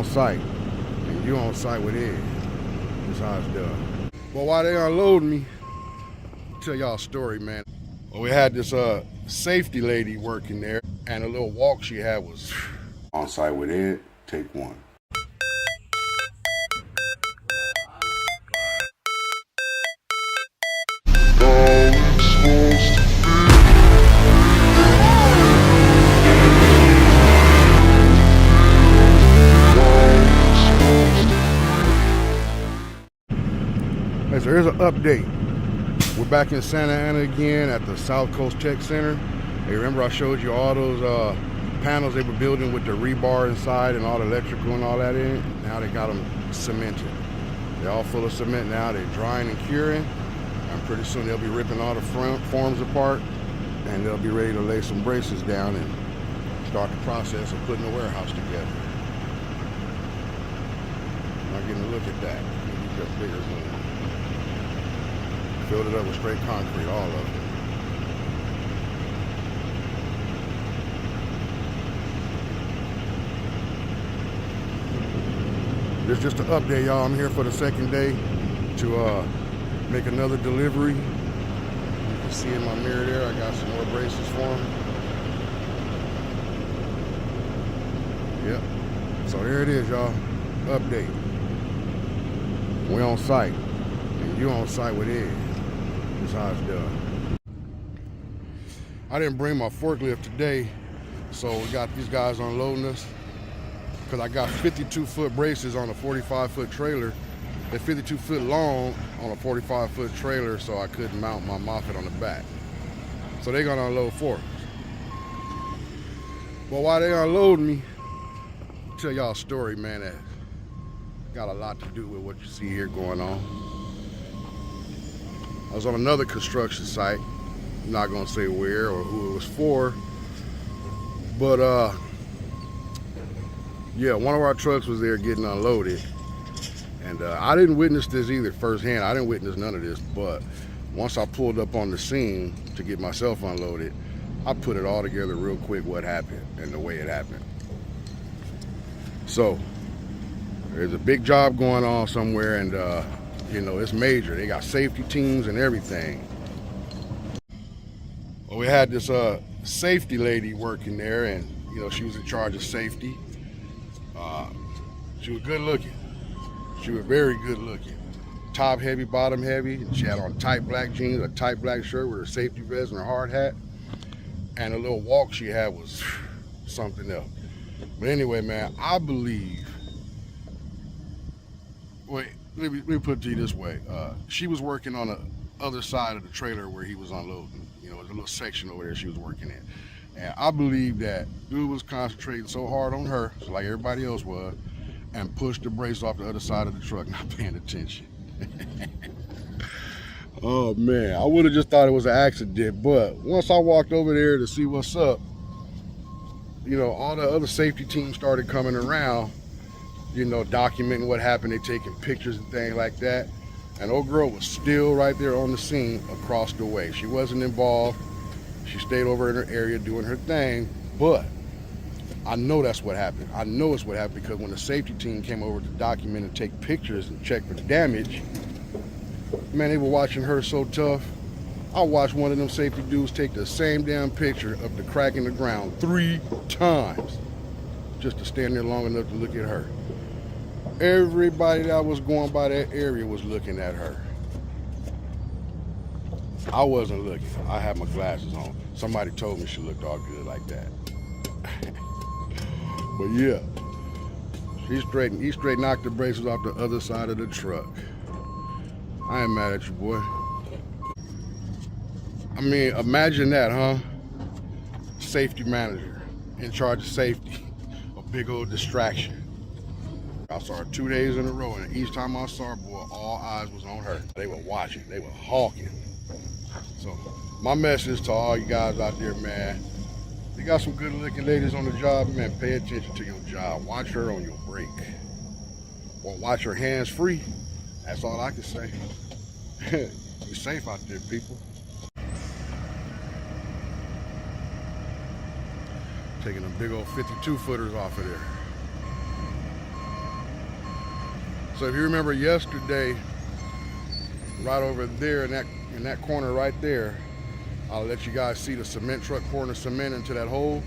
on site, and you on site with Ed. That's how it's done. Well, while they unloading me, I'll tell y'all a story, man. Well, we had this safety lady working there, and a little walk she had was on site with Ed. Take one. Hey, so here's an update. We're back in Santa Ana again at the South Coast Tech Center. Hey, remember I showed you all those panels they were building with the rebar inside and all the electrical and all that in it? Now they got them cemented. They're all full of cement now. They're drying and curing. And pretty soon they'll be ripping all the forms apart, and they'll be ready to lay some braces down and start the process of putting the warehouse together. Now getting a look at that. Maybe just bigger one. Filled it up with straight concrete, all of it. This is just an update, y'all. I'm here for the second day to make another delivery. You can see in my mirror there, I got some more braces for them. Yep. So there it is, y'all. Update. We on site, and you on site with Ed. That's how it's done. I didn't bring my forklift today, so we got these guys unloading us, because I got 52-foot braces on a 45-foot trailer. They're 52 foot long on a 45-foot trailer, so I couldn't mount my Moffett on the back. So they're gonna unload for us. Well, while they unloading me, I'll tell y'all a story, man, that got a lot to do with what you see here going on. I was on another construction site. I'm not gonna say where or who it was for, but yeah, one of our trucks was there getting unloaded. And I didn't witness this either firsthand. I didn't witness none of this, but once I pulled up on the scene to get myself unloaded, I put it all together real quick what happened and the way it happened. So there's a big job going on somewhere, and you know, it's major. They got safety teams and everything. Well, we had this safety lady working there, and you know, she was in charge of safety. She was good looking. She was very good looking. Top heavy, bottom heavy. She had on tight black jeans, a tight black shirt with her safety vest and her hard hat. And a little walk she had was something else. But anyway, man, I believe, wait, let me put it to you this way. She was working on the other side of the trailer where he was unloading. You know, there's a little section over there she was working in. And I believe that dude was concentrating so hard on her, just like everybody else was, and pushed the brace off the other side of the truck, not paying attention. Oh man, I would have just thought it was an accident, but once I walked over there to see what's up, you know, all the other safety teams started coming around, you know, documenting what happened. They taking pictures and things like that. And old girl was still right there on the scene across the way. She wasn't involved. She stayed over in her area doing her thing, but I know that's what happened. I know it's what happened, because when the safety team came over to document and take pictures and check for damage, man, they were watching her so tough. I watched one of them safety dudes take the same damn picture of the crack in the ground 3 times just to stand there long enough to look at her. Everybody that was going by that area was looking at her. I wasn't looking. I had my glasses on. Somebody told me she looked all good like that. But yeah, he straight knocked the braces off the other side of the truck. I ain't mad at you, boy. I mean, imagine that, huh? Safety manager in charge of safety, a big old distraction. I saw her 2 days in a row, and each time I saw her, boy, all eyes was on her. They were watching, they were hawking. So my message to all you guys out there, man, you got some good looking ladies on the job, man, pay attention to your job. Watch her on your break. Or watch her hands free. That's all I can say. Be safe out there, people. Taking them big old 52 footers off of there. So if you remember yesterday, right over there in that corner right there, I'll let you guys see the cement truck pouring the cement into that hole.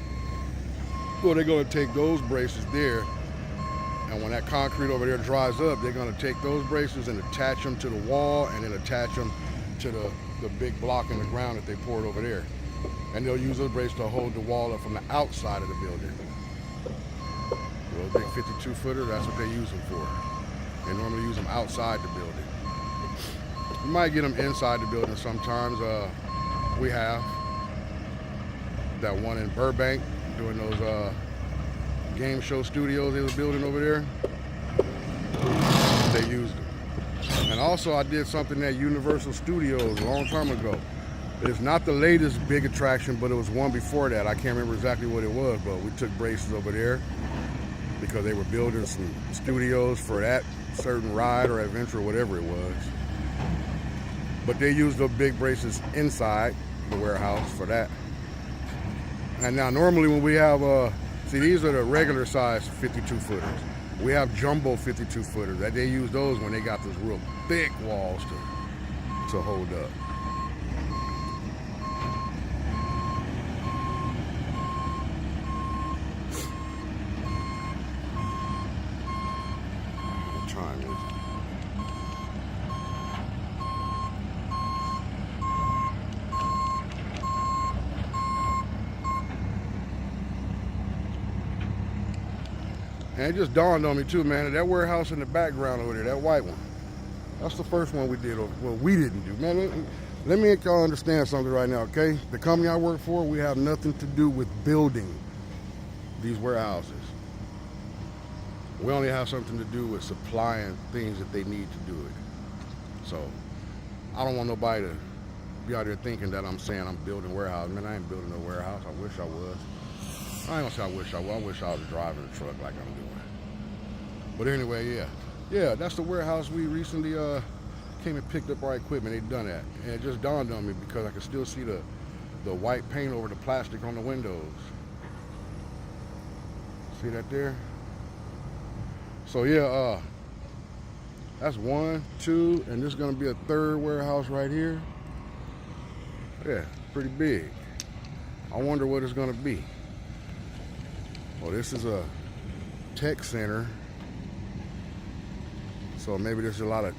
Well, they're gonna take those braces there, and when that concrete over there dries up, they're gonna take those braces and attach them to the wall, and then attach them to the big block in the ground that they poured over there. And they'll use those braces to hold the wall up from the outside of the building. Those big 52-footer, that's what they use them for. They normally use them outside the building. You might get them inside the building sometimes. We have that one in Burbank doing those game show studios they was building over there. They used them. And also I did something at Universal Studios a long time ago. It's not the latest big attraction, but it was one before that. I can't remember exactly what it was, but we took braces over there because they were building some studios for that certain ride or adventure or whatever it was. But they used those big braces inside the warehouse for that. And now normally when we have, see, these are the regular size 52-footers. We have jumbo 52-footers. That they use those when they got those real thick walls to hold up. What time is it? And it just dawned on me too, man, that warehouse in the background over there, that white one, that's the first one we did, well, we didn't do. Man, let me make y'all understand something right now, okay? The company I work for, we have nothing to do with building these warehouses. We only have something to do with supplying things that they need to do it. So, I don't want nobody to be out there thinking that I'm saying I'm building a warehouse. Man, I ain't building no warehouse. I wish I was. I ain't gonna say I wish I was. I wish I was driving a truck like I'm doing. But anyway, yeah, that's the warehouse we recently came and picked up our equipment. They done that, and it just dawned on me because I could still see the white paint over the plastic on the windows. See that there? So yeah, that's 1, 2, and this is gonna be a third warehouse right here. Yeah, pretty big. I wonder what it's gonna be. Well, this is a tech center. So maybe there's a lot of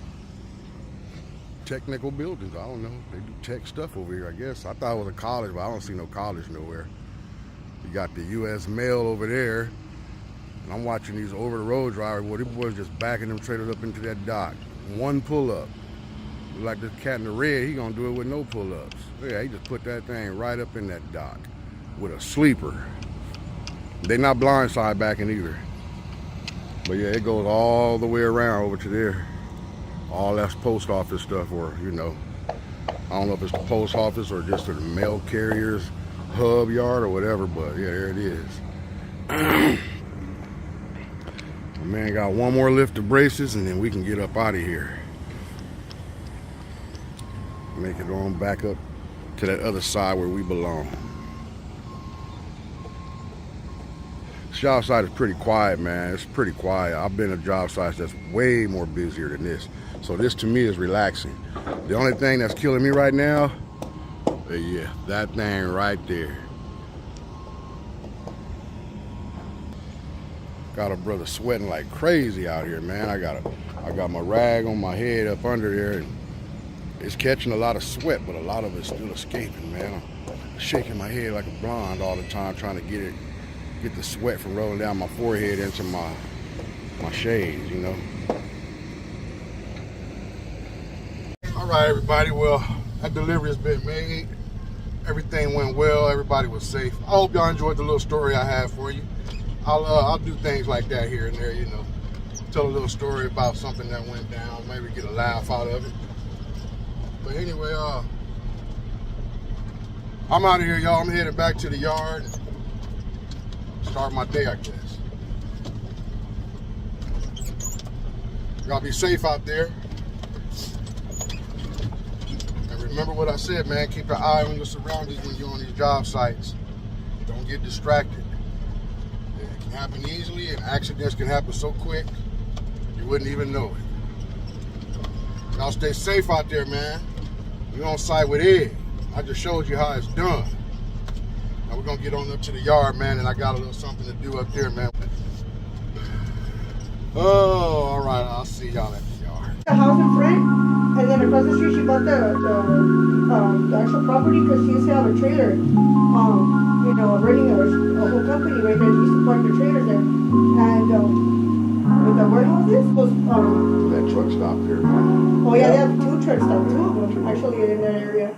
technical buildings. I don't know. They do tech stuff over here, I guess. I thought it was a college, but I don't see no college nowhere. You got the U.S. Mail over there. And I'm watching these over-the-road drivers. Well, these boys just backing them trailers up into that dock. One pull-up. Like this cat in the red, he gonna do it with no pull-ups. Yeah, he just put that thing right up in that dock with a sleeper. They're not blindside backing either. But yeah, it goes all the way around over to there. All that's post office stuff, or, you know, I don't know if it's the post office or just the mail carrier's hub yard or whatever, but yeah, there it is. My man got one more lift of braces and then we can get up out of here. Make it on back up to that other side where we belong. This job site is pretty quiet, man. It's pretty quiet. I've been at job sites that's way more busier than this. So this to me is relaxing. The only thing that's killing me right now, yeah, that thing right there. Got a brother sweating like crazy out here, man. I got my rag on my head up under there, and it's catching a lot of sweat, but a lot of it's still escaping, man. I'm shaking my head like a blonde all the time, trying to get the sweat from rolling down my forehead into my shades, you know. All right, everybody. Well, that delivery has been made. Everything went well. Everybody was safe. I hope y'all enjoyed the little story I have for you. I'll do things like that here and there, you know. Tell a little story about something that went down, maybe get a laugh out of it. But anyway, I'm out of here, y'all. I'm headed back to the yard. Start my day, I guess. Y'all be safe out there. And remember what I said, man. Keep an eye on your surroundings when you're on these job sites. Don't get distracted. It can happen easily, and accidents can happen so quick. You wouldn't even know it. Y'all stay safe out there, man. We're on site with Ed. I just showed you how it's done. Now we're gonna get on up to the yard, man, and I got a little something to do up there, man. Oh, all right, I'll see y'all at the yard. The house in front, and then across the street she bought the actual property because she used to have a trailer, you know, running a whole company right there. She used to park the trailers there, and with the warehouses, those That truck stop there. oh yeah, they have 2 truck stops, 2 of them actually in that area.